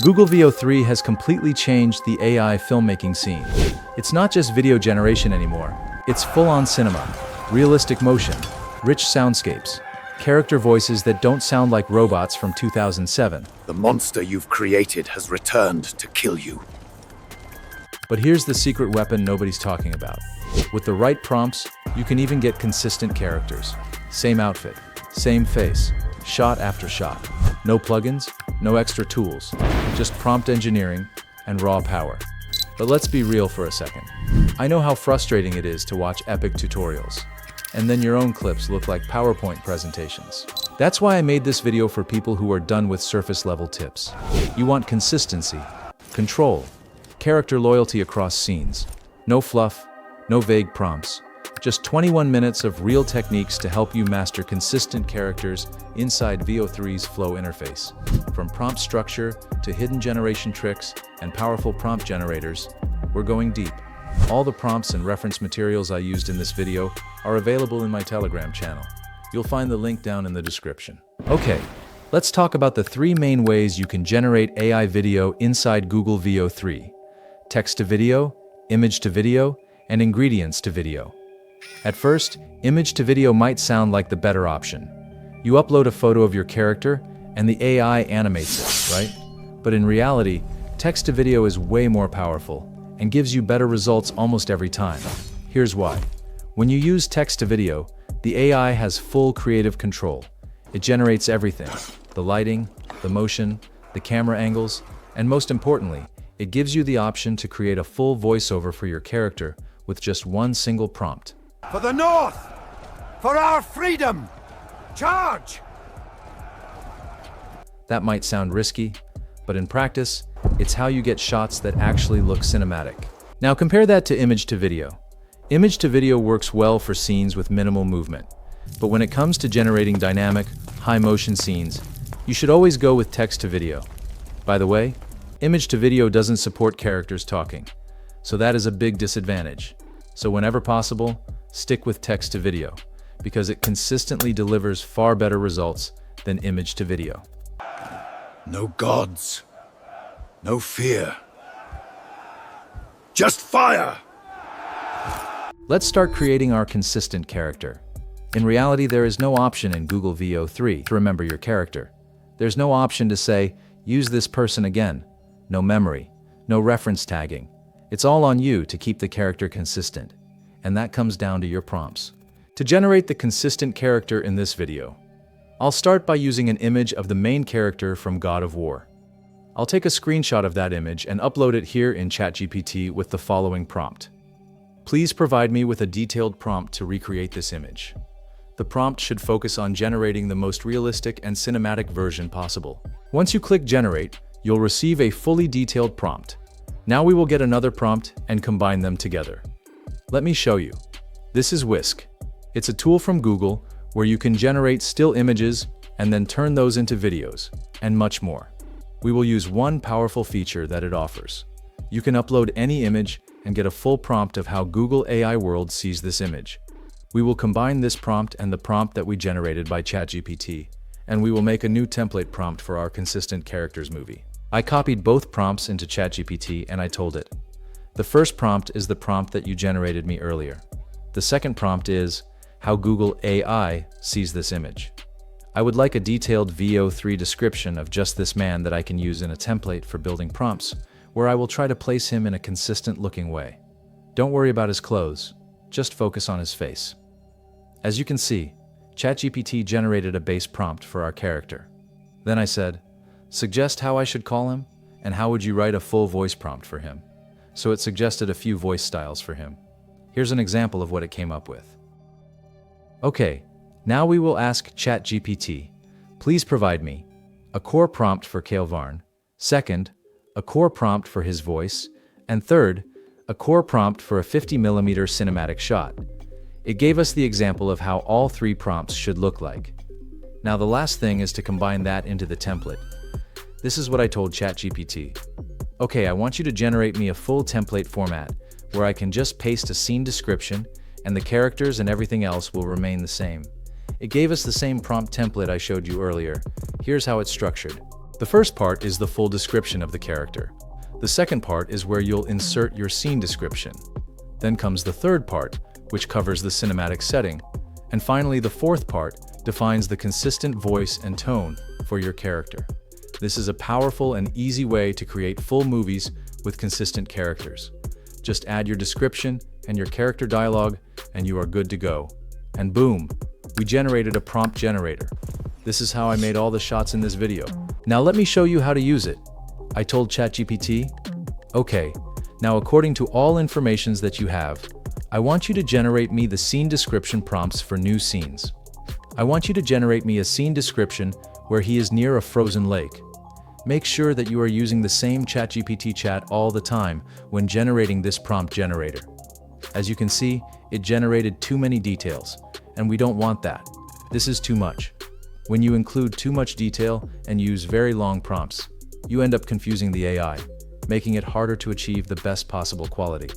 Google Veo 3 has completely changed the AI filmmaking scene. It's not just video generation anymore. It's full-on cinema, realistic motion, rich soundscapes, character voices that don't sound like robots from 2007. The monster you've created has returned to kill you. But here's the secret weapon nobody's talking about. With the right prompts, you can even get consistent characters. Same outfit, same face, shot after shot. No plugins, no extra tools, just prompt engineering and raw power. But let's be real for a second. I know how frustrating it is to watch epic tutorials, and then your own clips look like PowerPoint presentations. That's why I made this video for people who are done with surface-level tips. You want consistency, control, character loyalty across scenes. No fluff, no vague prompts. Just 21 minutes of real techniques to help you master consistent characters inside Veo 3's Flow interface. From prompt structure to hidden generation tricks and powerful prompt generators, we're going deep. All the prompts and reference materials I used in this video are available in my Telegram channel. You'll find the link down in the description. Okay, let's talk about the 3 main ways you can generate AI video inside Google Veo 3. Text to video, image to video, and ingredients to video. At first, image to video might sound like the better option. You upload a photo of your character, and the AI animates it, right? But in reality, text to video is way more powerful and gives you better results almost every time. Here's why. When you use text to video, the AI has full creative control. It generates everything: the lighting, the motion, the camera angles, and most importantly, it gives you the option to create a full voiceover for your character with just one single prompt. For the North! For our freedom! Charge! That might sound risky, but in practice, it's how you get shots that actually look cinematic. Now compare that to image to video. Image to video works well for scenes with minimal movement, but when it comes to generating dynamic, high-motion scenes, you should always go with text to video. By the way, image to video doesn't support characters talking, so that is a big disadvantage. So whenever possible, stick with text to video, because it consistently delivers far better results than image to video. No gods. No fear. Just fire! Let's start creating our consistent character. In reality, there is no option in Google Veo 3 to remember your character. There's no option to say, use this person again. No memory, no reference tagging. It's all on you to keep the character consistent, and that comes down to your prompts. To generate the consistent character in this video, I'll start by using an image of the main character from God of War. I'll take a screenshot of that image and upload it here in ChatGPT with the following prompt. Please provide me with a detailed prompt to recreate this image. The prompt should focus on generating the most realistic and cinematic version possible. Once you click Generate, you'll receive a fully detailed prompt. Now we will get another prompt and combine them together. Let me show you. This is Whisk. It's a tool from Google where you can generate still images and then turn those into videos, and much more. We will use one powerful feature that it offers. You can upload any image and get a full prompt of how Google AI World sees this image. We will combine this prompt and the prompt that we generated by ChatGPT, and we will make a new template prompt for our consistent characters movie. I copied both prompts into ChatGPT and I told it. The first prompt is the prompt that you generated me earlier. The second prompt is how Google AI sees this image. I would like a detailed Veo 3 description of just this man that I can use in a template for building prompts, where I will try to place him in a consistent looking way. Don't worry about his clothes, just focus on his face. As you can see, ChatGPT generated a base prompt for our character. Then I said, suggest how I should call him, and how would you write a full voice prompt for him? So it suggested a few voice styles for him. Here's an example of what it came up with. Okay, now we will ask ChatGPT, please provide me a core prompt for Kale Varn, second, a core prompt for his voice, and third, a core prompt for a 50mm cinematic shot. It gave us the example of how all 3 prompts should look like. Now the last thing is to combine that into the template. This is what I told ChatGPT. Okay, I want you to generate me a full template format where I can just paste a scene description and the characters and everything else will remain the same. It gave us the same prompt template I showed you earlier. Here's how it's structured. The first part is the full description of the character. The second part is where you'll insert your scene description. Then comes the third part, which covers the cinematic setting. And finally, the fourth part defines the consistent voice and tone for your character. This is a powerful and easy way to create full movies with consistent characters. Just add your description and your character dialogue, and you are good to go. And boom, we generated a prompt generator. This is how I made all the shots in this video. Now let me show you how to use it. I told ChatGPT, okay, now according to all informations that you have, I want you to generate me the scene description prompts for new scenes. I want you to generate me a scene description where he is near a frozen lake. Make sure that you are using the same ChatGPT chat all the time when generating this prompt generator. As you can see, it generated too many details, and we don't want that. This is too much. When you include too much detail and use very long prompts, you end up confusing the AI, making it harder to achieve the best possible quality.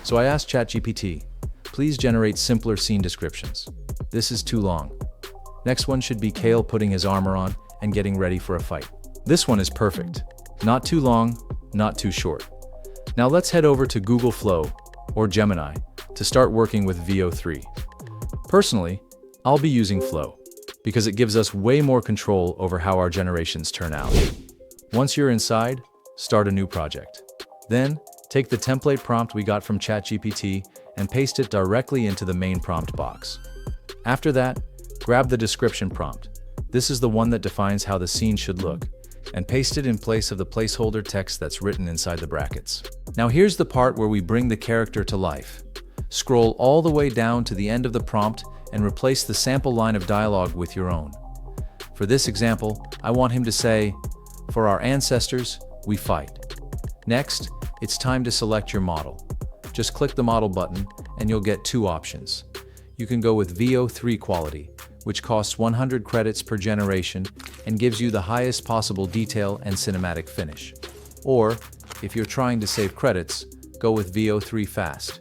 So I asked ChatGPT, please generate simpler scene descriptions. This is too long. Next one should be Kale putting his armor on and getting ready for a fight. This one is perfect. Not too long, not too short. Now let's head over to Google Flow or Gemini to start working with Veo 3. Personally, I'll be using Flow because it gives us way more control over how our generations turn out. Once you're inside, start a new project. Then, take the template prompt we got from ChatGPT and paste it directly into the main prompt box. After that, grab the description prompt. This is the one that defines how the scene should look, and paste it in place of the placeholder text that's written inside the brackets. Now here's the part where we bring the character to life. Scroll all the way down to the end of the prompt and replace the sample line of dialogue with your own. For this example, I want him to say, "For our ancestors, we fight." Next, it's time to select your model. Just click the model button and you'll get two options. You can go with Veo 3 quality, which costs 100 credits per generation and gives you the highest possible detail and cinematic finish. Or, if you're trying to save credits, go with Veo 3 Fast.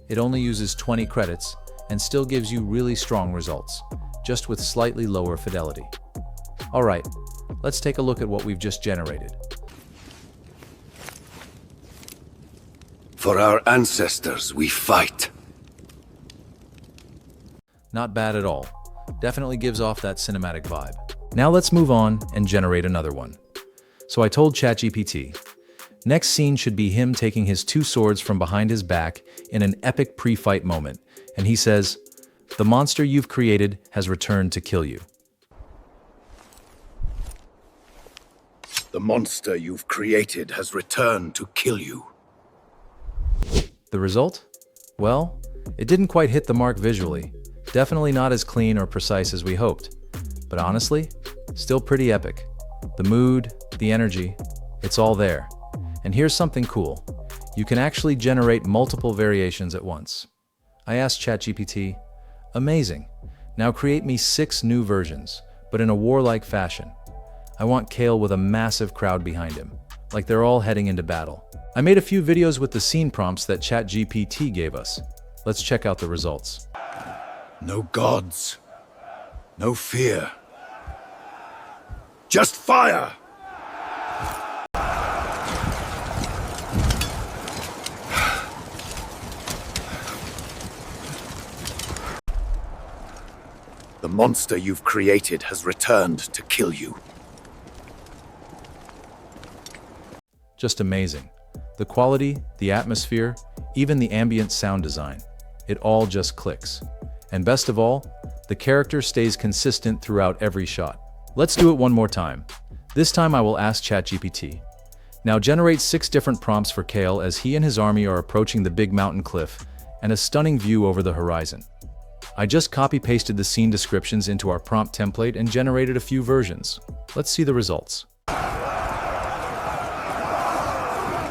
It only uses 20 credits and still gives you really strong results, just with slightly lower fidelity. Alright, let's take a look at what we've just generated. For our ancestors, we fight. Not bad at all. Definitely gives off that cinematic vibe. Now let's move on and generate another one. So I told ChatGPT, next scene should be him taking his two swords from behind his back in an epic pre-fight moment, and he says, "The monster you've created has returned to kill you." The monster you've created has returned to kill you. The result? Well, it didn't quite hit the mark visually. Definitely not as clean or precise as we hoped. But honestly, still pretty epic. The mood, the energy, it's all there. And here's something cool. You can actually generate multiple variations at once. I asked ChatGPT, amazing. Now create me 6 new versions, but in a warlike fashion. I want Kale with a massive crowd behind him, like they're all heading into battle. I made a few videos with the scene prompts that ChatGPT gave us. Let's check out the results. No gods. No fear. Just fire! The monster you've created has returned to kill you. Just amazing. The quality, the atmosphere, even the ambient sound design. It all just clicks. And best of all, the character stays consistent throughout every shot. Let's do it one more time. This time I will ask ChatGPT. Now generate 6 different prompts for Kale as he and his army are approaching the big mountain cliff and a stunning view over the horizon. I just copy-pasted the scene descriptions into our prompt template and generated a few versions. Let's see the results.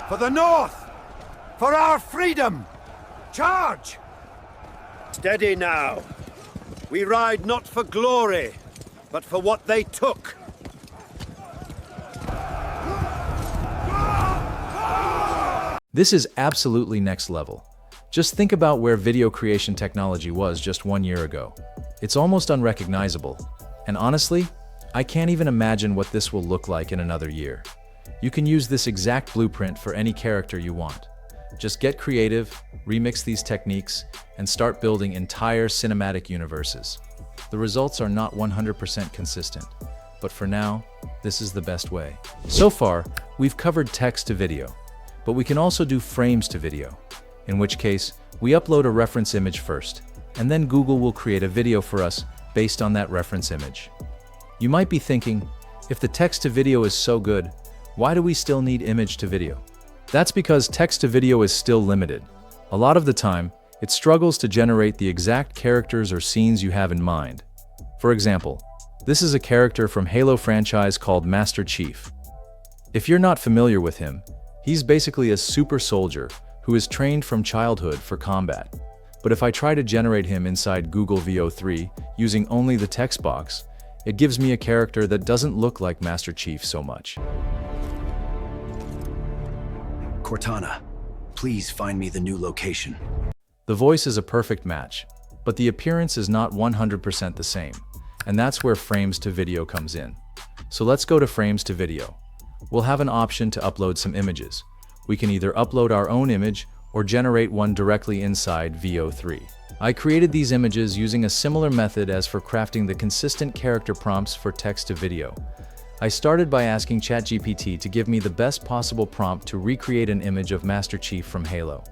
For the North! For our freedom! Charge! Steady now. We ride not for glory, but for what they took. This is absolutely next level. Just think about where video creation technology was just 1 year ago. It's almost unrecognizable. And honestly, I can't even imagine what this will look like in another year. You can use this exact blueprint for any character you want. Just get creative, remix these techniques, and start building entire cinematic universes. The results are not 100% consistent, but for now, this is the best way. So far, we've covered text to video, but we can also do frames to video, in which case, we upload a reference image first, and then Google will create a video for us based on that reference image. You might be thinking, if the text to video is so good, why do we still need image to video? That's because text to video is still limited. A lot of the time, it struggles to generate the exact characters or scenes you have in mind. For example, this is a character from Halo franchise called Master Chief. If you're not familiar with him, he's basically a super soldier who is trained from childhood for combat. But if I try to generate him inside Google Veo 3 using only the text box, it gives me a character that doesn't look like Master Chief so much. Cortana, please find me the new location. The voice is a perfect match, but the appearance is not 100% the same, and that's where frames to video comes in. So let's go to frames to video. We'll have an option to upload some images. We can either upload our own image or generate one directly inside Veo 3. I created these images using a similar method as for crafting the consistent character prompts for text to video. I started by asking ChatGPT to give me the best possible prompt to recreate an image of Master Chief from Halo.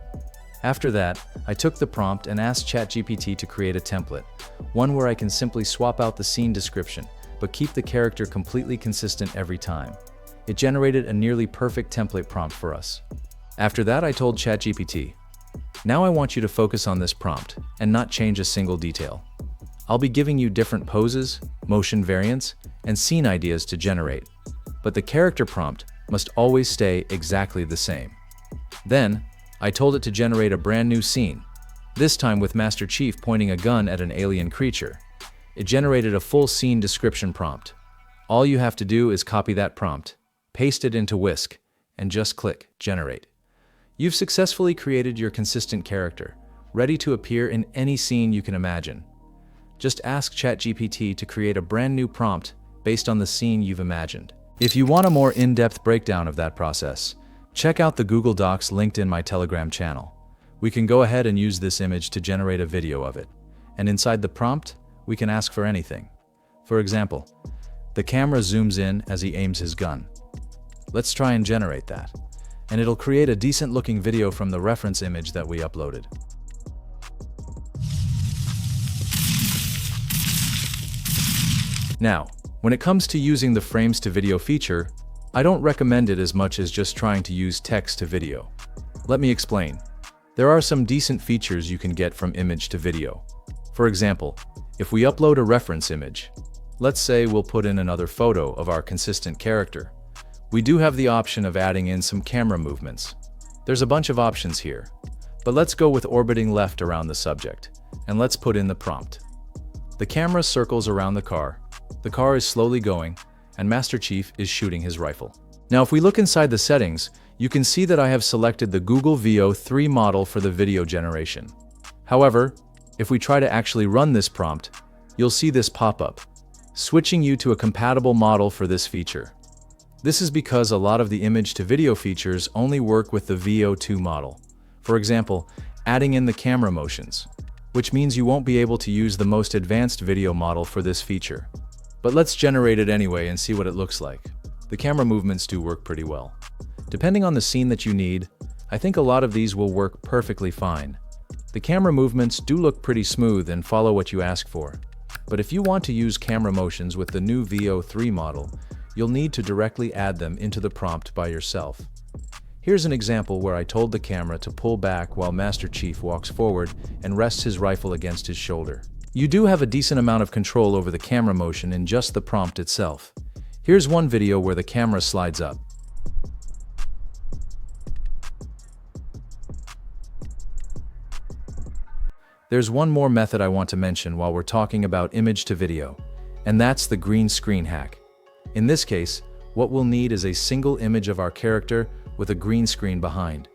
After that, I took the prompt and asked ChatGPT to create a template, one where I can simply swap out the scene description, but keep the character completely consistent every time. It generated a nearly perfect template prompt for us. After that, I told ChatGPT, "Now I want you to focus on this prompt and not change a single detail. I'll be giving you different poses, motion variants, and scene ideas to generate, but the character prompt must always stay exactly the same." Then, I told it to generate a brand new scene, this time with Master Chief pointing a gun at an alien creature. It generated a full scene description prompt. All you have to do is copy that prompt, paste it into Whisk, and just click Generate. You've successfully created your consistent character, ready to appear in any scene you can imagine. Just ask ChatGPT to create a brand new prompt based on the scene you've imagined. If you want a more in-depth breakdown of that process, check out the Google Docs linked in my Telegram channel. We can go ahead and use this image to generate a video of it. And inside the prompt, we can ask for anything. For example, the camera zooms in as he aims his gun. Let's try and generate that. And it'll create a decent-looking video from the reference image that we uploaded. Now, when it comes to using the frames to video feature, I don't recommend it as much as just trying to use text to video. Let me explain. There are some decent features you can get from image to video. For example, if we upload a reference image, let's say we'll put in another photo of our consistent character. We do have the option of adding in some camera movements. There's a bunch of options here, but let's go with orbiting left around the subject, and let's put in the prompt. The camera circles around the car is slowly going, and Master Chief is shooting his rifle. Now if we look inside the settings, you can see that I have selected the Google Veo 3 model for the video generation. However, if we try to actually run this prompt, you'll see this pop-up, switching you to a compatible model for this feature. This is because a lot of the image to video features only work with the Veo 2 model. For example, adding in the camera motions, which means you won't be able to use the most advanced video model for this feature. But let's generate it anyway and see what it looks like. The camera movements do work pretty well. Depending on the scene that you need, I think a lot of these will work perfectly fine. The camera movements do look pretty smooth and follow what you ask for. But if you want to use camera motions with the new Veo 3 model, you'll need to directly add them into the prompt by yourself. Here's an example where I told the camera to pull back while Master Chief walks forward and rests his rifle against his shoulder. You do have a decent amount of control over the camera motion in just the prompt itself. Here's one video where the camera slides up. There's one more method I want to mention while we're talking about image to video, and that's the green screen hack. In this case, what we'll need is a single image of our character with a green screen behind.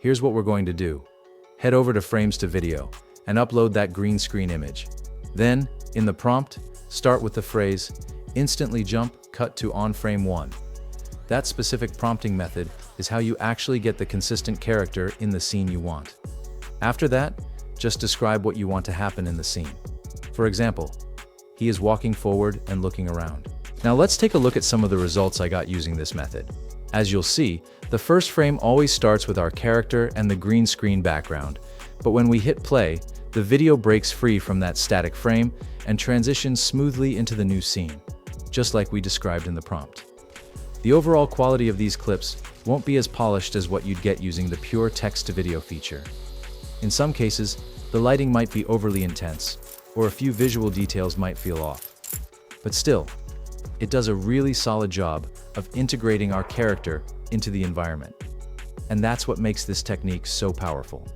Here's what we're going to do. Head over to Frames to Video and upload that green screen image. Then, in the prompt, start with the phrase, Instantly jump, cut to on frame 1. That specific prompting method is how you actually get the consistent character in the scene you want. After that, just describe what you want to happen in the scene. For example, he is walking forward and looking around. Now let's take a look at some of the results I got using this method. As you'll see, the first frame always starts with our character and the green screen background, but when we hit play, the video breaks free from that static frame and transitions smoothly into the new scene, just like we described in the prompt. The overall quality of these clips won't be as polished as what you'd get using the pure text-to-video feature. In some cases, the lighting might be overly intense, or a few visual details might feel off. But still, it does a really solid job of integrating our character into the environment. And that's what makes this technique so powerful.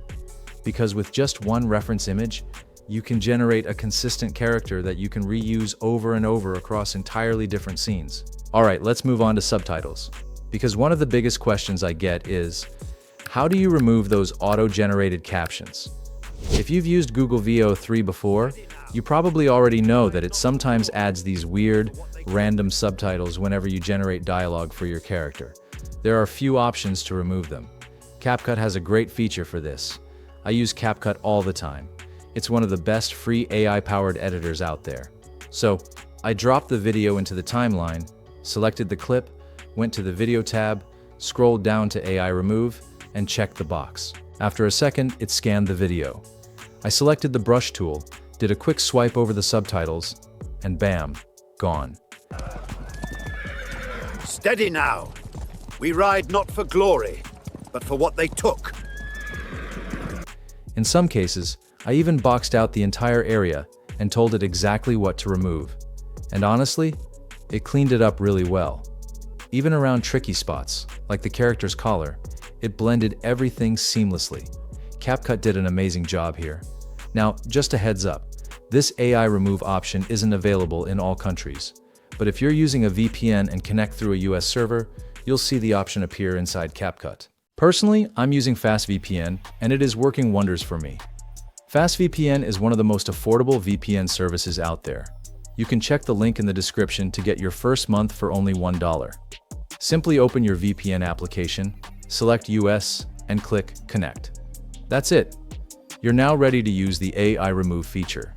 Because with just one reference image, you can generate a consistent character that you can reuse over and over across entirely different scenes. Alright, let's move on to subtitles. Because one of the biggest questions I get is, how do you remove those auto-generated captions? If you've used Google Veo 3 before, you probably already know that it sometimes adds these weird, random subtitles whenever you generate dialogue for your character. There are a few options to remove them. CapCut has a great feature for this. I use CapCut all the time. It's one of the best free AI-powered editors out there. So, I dropped the video into the timeline, selected the clip, went to the Video tab, scrolled down to AI Remove, and checked the box. After a second, it scanned the video. I selected the brush tool, did a quick swipe over the subtitles, and bam, gone. Steady now. We ride not for glory, but for what they took. In some cases, I even boxed out the entire area and told it exactly what to remove. And honestly, it cleaned it up really well. Even around tricky spots, like the character's collar, it blended everything seamlessly. CapCut did an amazing job here. Now, just a heads up, this AI remove option isn't available in all countries. But if you're using a VPN and connect through a US server, you'll see the option appear inside CapCut. Personally, I'm using FastVPN, and it is working wonders for me. FastVPN is one of the most affordable VPN services out there. You can check the link in the description to get your first month for only $1. Simply open your VPN application, select US, and click Connect. That's it. You're now ready to use the AI Remove feature.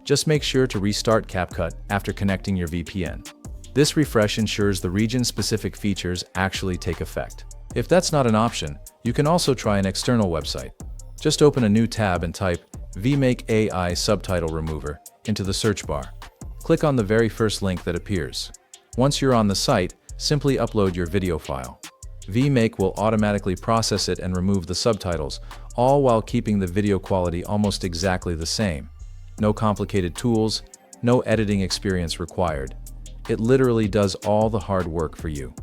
Just make sure to restart CapCut after connecting your VPN. This refresh ensures the region-specific features actually take effect. If that's not an option, you can also try an external website. Just open a new tab and type Vmake AI Subtitle Remover into the search bar. Click on the very first link that appears. Once you're on the site, simply upload your video file. Vmake will automatically process it and remove the subtitles, all while keeping the video quality almost exactly the same. No complicated tools, no editing experience required. It literally does all the hard work for you.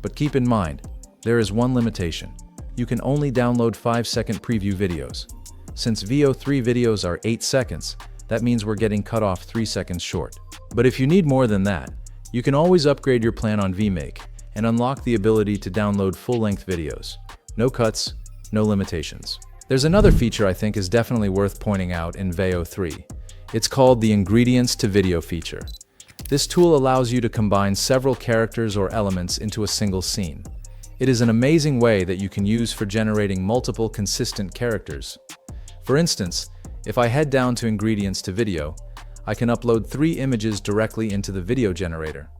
But keep in mind, there is one limitation. You can only download 5-second preview videos. Since Veo 3 videos are 8 seconds, that means we're getting cut off 3 seconds short. But if you need more than that, you can always upgrade your plan on Vmake and unlock the ability to download full-length videos. No cuts, no limitations. There's another feature I think is definitely worth pointing out in Veo 3. It's called the Ingredients to Video feature. This tool allows you to combine several characters or elements into a single scene. It is an amazing way that you can use for generating multiple consistent characters. For instance, if I head down to Ingredients to Video, I can upload 3 images directly into the video generator.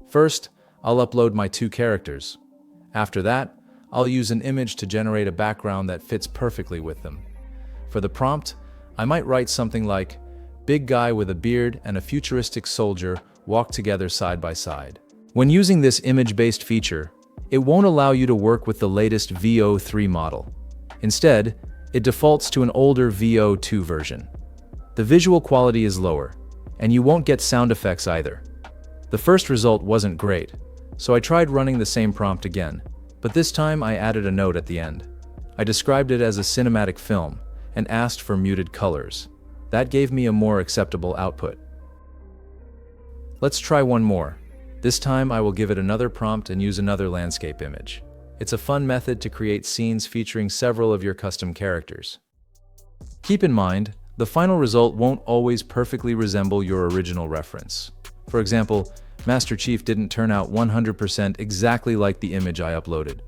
First, I'll upload my 2 characters. After that, I'll use an image to generate a background that fits perfectly with them. For the prompt, I might write something like, "Big guy with a beard and a futuristic soldier walk together side by side." When using this image-based feature, it won't allow you to work with the latest Veo 3 model. Instead, it defaults to an older Veo 2 version. The visual quality is lower, and you won't get sound effects either. The first result wasn't great, so I tried running the same prompt again, but this time I added a note at the end. I described it as a cinematic film and asked for muted colors. That gave me a more acceptable output. Let's try one more. This time I will give it another prompt and use another landscape image. It's a fun method to create scenes featuring several of your custom characters. Keep in mind, the final result won't always perfectly resemble your original reference. For example, Master Chief didn't turn out 100% exactly like the image I uploaded.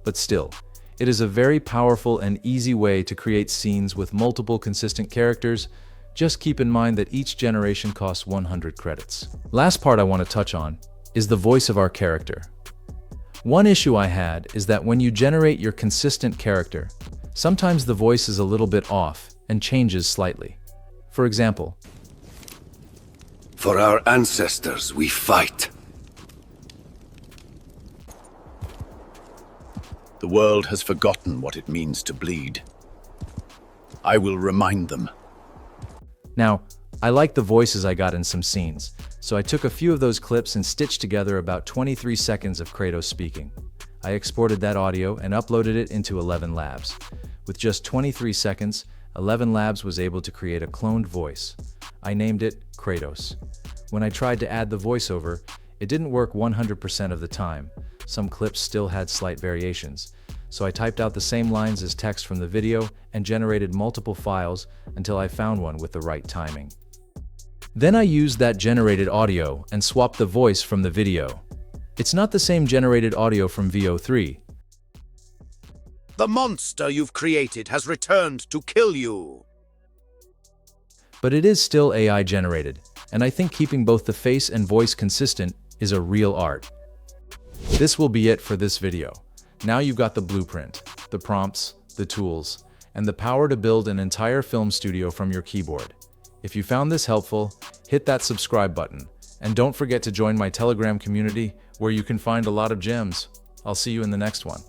But still, it is a very powerful and easy way to create scenes with multiple consistent characters. Just keep in mind that each generation costs 100 credits. Last part I want to touch on is the voice of our character. One issue I had is that when you generate your consistent character, sometimes the voice is a little bit off and changes slightly. For example, For our ancestors, we fight. The world has forgotten what it means to bleed. I will remind them. now, I like the voices I got in some scenes, so I took a few of those clips and stitched together about 23 seconds of Kratos speaking. I exported that audio and uploaded it into 11 Labs. With just 23 seconds, 11 Labs was able to create a cloned voice. I named it Kratos. When I tried to add the voiceover, it didn't work 100% of the time. Some clips still had slight variations. So I typed out the same lines as text from the video and generated multiple files until I found one with the right timing. Then I used that generated audio and swapped the voice from the video. It's not the same generated audio from Veo 3. The monster you've created has returned to kill you. But it is still AI generated, and I think keeping both the face and voice consistent is a real art. This will be it for this video. Now you've got the blueprint, the prompts, the tools, and the power to build an entire film studio from your keyboard. If you found this helpful, hit that subscribe button, and don't forget to join my Telegram community where you can find a lot of gems. I'll see you in the next one.